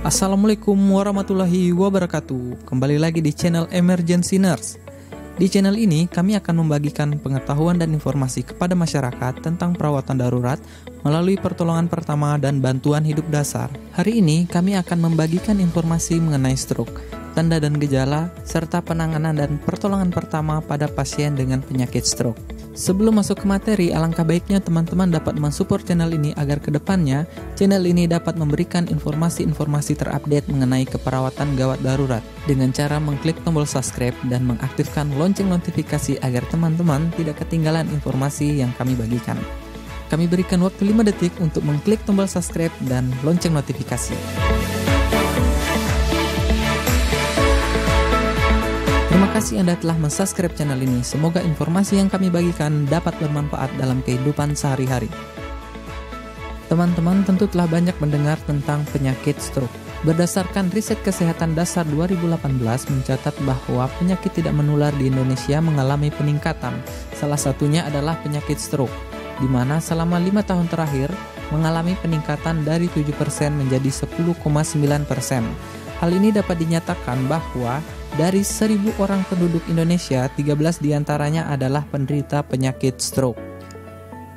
Assalamualaikum warahmatullahi wabarakatuh. Kembali lagi di channel Emergency Nurse. Di channel ini kami akan membagikan pengetahuan dan informasi kepada masyarakat tentang perawatan darurat melalui pertolongan pertama dan bantuan hidup dasar. Hari ini kami akan membagikan informasi mengenai stroke, tanda dan gejala, serta penanganan dan pertolongan pertama pada pasien dengan penyakit stroke. Sebelum masuk ke materi, alangkah baiknya teman-teman dapat mensupport channel ini agar kedepannya channel ini dapat memberikan informasi-informasi terupdate mengenai keperawatan gawat darurat dengan cara mengklik tombol subscribe dan mengaktifkan lonceng notifikasi agar teman-teman tidak ketinggalan informasi yang kami bagikan. Kami berikan waktu 5 detik untuk mengklik tombol subscribe dan lonceng notifikasi. Terima kasih Anda telah mensubscribe channel ini. Semoga informasi yang kami bagikan dapat bermanfaat dalam kehidupan sehari-hari. Teman-teman tentu telah banyak mendengar tentang penyakit stroke. Berdasarkan riset kesehatan dasar 2018 mencatat bahwa penyakit tidak menular di Indonesia mengalami peningkatan. Salah satunya adalah penyakit stroke, di mana selama 5 tahun terakhir mengalami peningkatan dari 7% menjadi 10,9%. Hal ini dapat dinyatakan bahwa dari 1.000 orang penduduk Indonesia, 13 diantaranya adalah penderita penyakit stroke.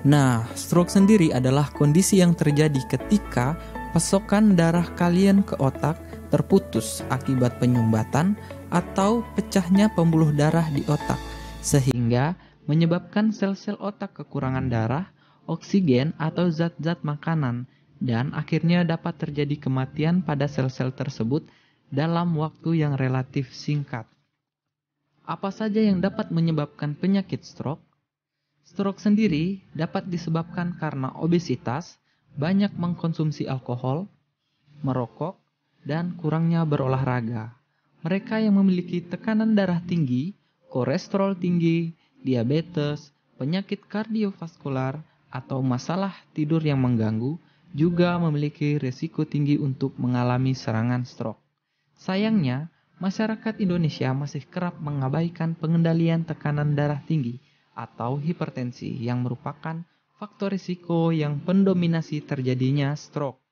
Nah, stroke sendiri adalah kondisi yang terjadi ketika pasokan darah kalian ke otak terputus akibat penyumbatan atau pecahnya pembuluh darah di otak, sehingga menyebabkan sel-sel otak kekurangan darah, oksigen atau zat-zat makanan, dan akhirnya dapat terjadi kematian pada sel-sel tersebut dalam waktu yang relatif singkat. Apa saja yang dapat menyebabkan penyakit stroke? Stroke sendiri dapat disebabkan karena obesitas, banyak mengkonsumsi alkohol, merokok, dan kurangnya berolahraga. Mereka yang memiliki tekanan darah tinggi, kolesterol tinggi, diabetes, penyakit kardiovaskular, atau masalah tidur yang mengganggu juga memiliki risiko tinggi untuk mengalami serangan stroke. Sayangnya, masyarakat Indonesia masih kerap mengabaikan pengendalian tekanan darah tinggi atau hipertensi yang merupakan faktor risiko yang mendominasi terjadinya stroke.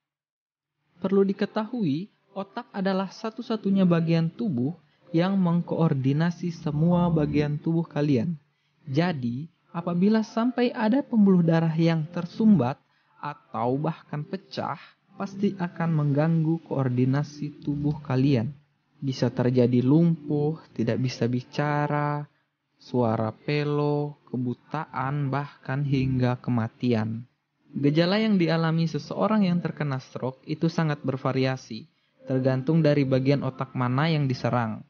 Perlu diketahui, otak adalah satu-satunya bagian tubuh yang mengkoordinasi semua bagian tubuh kalian. Jadi, apabila sampai ada pembuluh darah yang tersumbat atau bahkan pecah, pasti akan mengganggu koordinasi tubuh kalian. Bisa terjadi lumpuh, tidak bisa bicara, suara pelo, kebutaan, bahkan hingga kematian. Gejala yang dialami seseorang yang terkena stroke itu sangat bervariasi, tergantung dari bagian otak mana yang diserang.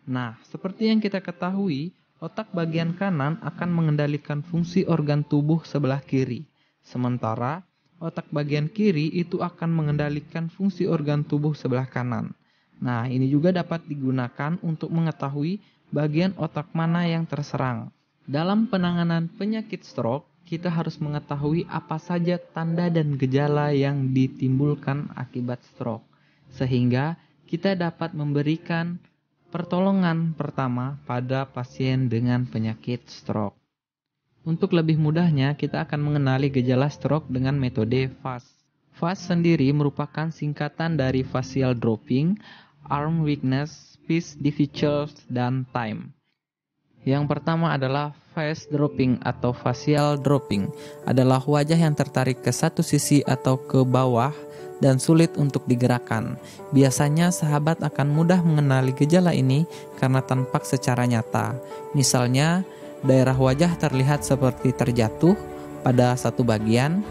Nah, seperti yang kita ketahui, otak bagian kanan akan mengendalikan fungsi organ tubuh sebelah kiri, sementara otak bagian kiri itu akan mengendalikan fungsi organ tubuh sebelah kanan. Nah, ini juga dapat digunakan untuk mengetahui bagian otak mana yang terserang. Dalam penanganan penyakit stroke, kita harus mengetahui apa saja tanda dan gejala yang ditimbulkan akibat stroke, sehingga kita dapat memberikan pertolongan pertama pada pasien dengan penyakit stroke. Untuk lebih mudahnya, kita akan mengenali gejala stroke dengan metode FAST. FAST sendiri merupakan singkatan dari facial dropping, arm weakness, speech difficulties, dan time. Yang pertama adalah face dropping atau facial dropping, adalah wajah yang tertarik ke satu sisi atau ke bawah dan sulit untuk digerakkan. Biasanya sahabat akan mudah mengenali gejala ini karena tampak secara nyata. Misalnya, daerah wajah terlihat seperti terjatuh pada satu bagian.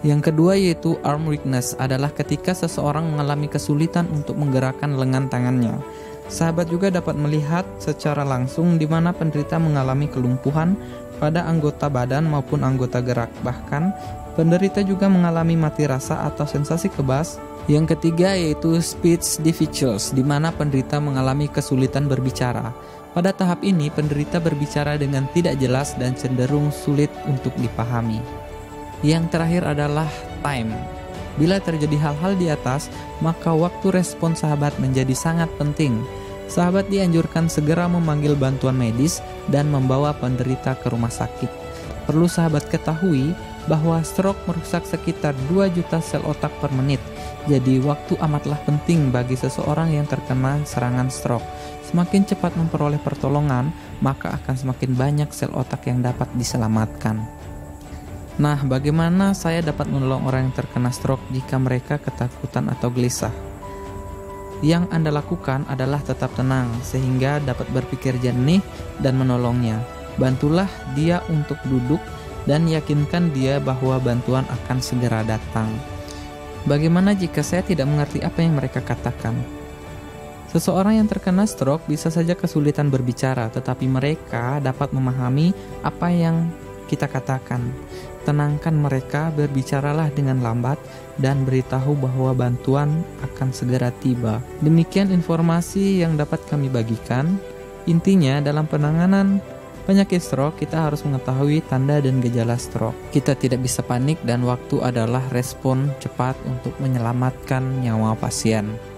Yang kedua yaitu arm weakness, adalah ketika seseorang mengalami kesulitan untuk menggerakkan lengan tangannya. Sahabat juga dapat melihat secara langsung di mana penderita mengalami kelumpuhan pada anggota badan maupun anggota gerak. Bahkan, penderita juga mengalami mati rasa atau sensasi kebas. Yang ketiga yaitu speech difficulties, di mana penderita mengalami kesulitan berbicara. Pada tahap ini, penderita berbicara dengan tidak jelas dan cenderung sulit untuk dipahami. Yang terakhir adalah time. Bila terjadi hal-hal di atas, maka waktu respon sahabat menjadi sangat penting. Sahabat dianjurkan segera memanggil bantuan medis dan membawa penderita ke rumah sakit. Perlu sahabat ketahui bahwa stroke merusak sekitar 2 juta sel otak per menit. Jadi waktu amatlah penting bagi seseorang yang terkena serangan stroke. Semakin cepat memperoleh pertolongan, maka akan semakin banyak sel otak yang dapat diselamatkan. Nah, bagaimana saya dapat menolong orang yang terkena stroke jika mereka ketakutan atau gelisah? Yang Anda lakukan adalah tetap tenang sehingga dapat berpikir jernih dan menolongnya. Bantulah dia untuk duduk dan yakinkan dia bahwa bantuan akan segera datang. Bagaimana jika saya tidak mengerti apa yang mereka katakan? Seseorang yang terkena stroke bisa saja kesulitan berbicara, tetapi mereka dapat memahami apa yang kita katakan. Tenangkan mereka, berbicaralah dengan lambat, dan beritahu bahwa bantuan akan segera tiba. Demikian informasi yang dapat kami bagikan. Intinya, dalam penanganan penyakit stroke, kita harus mengetahui tanda dan gejala stroke. Kita tidak bisa panik dan waktu adalah respon cepat untuk menyelamatkan nyawa pasien.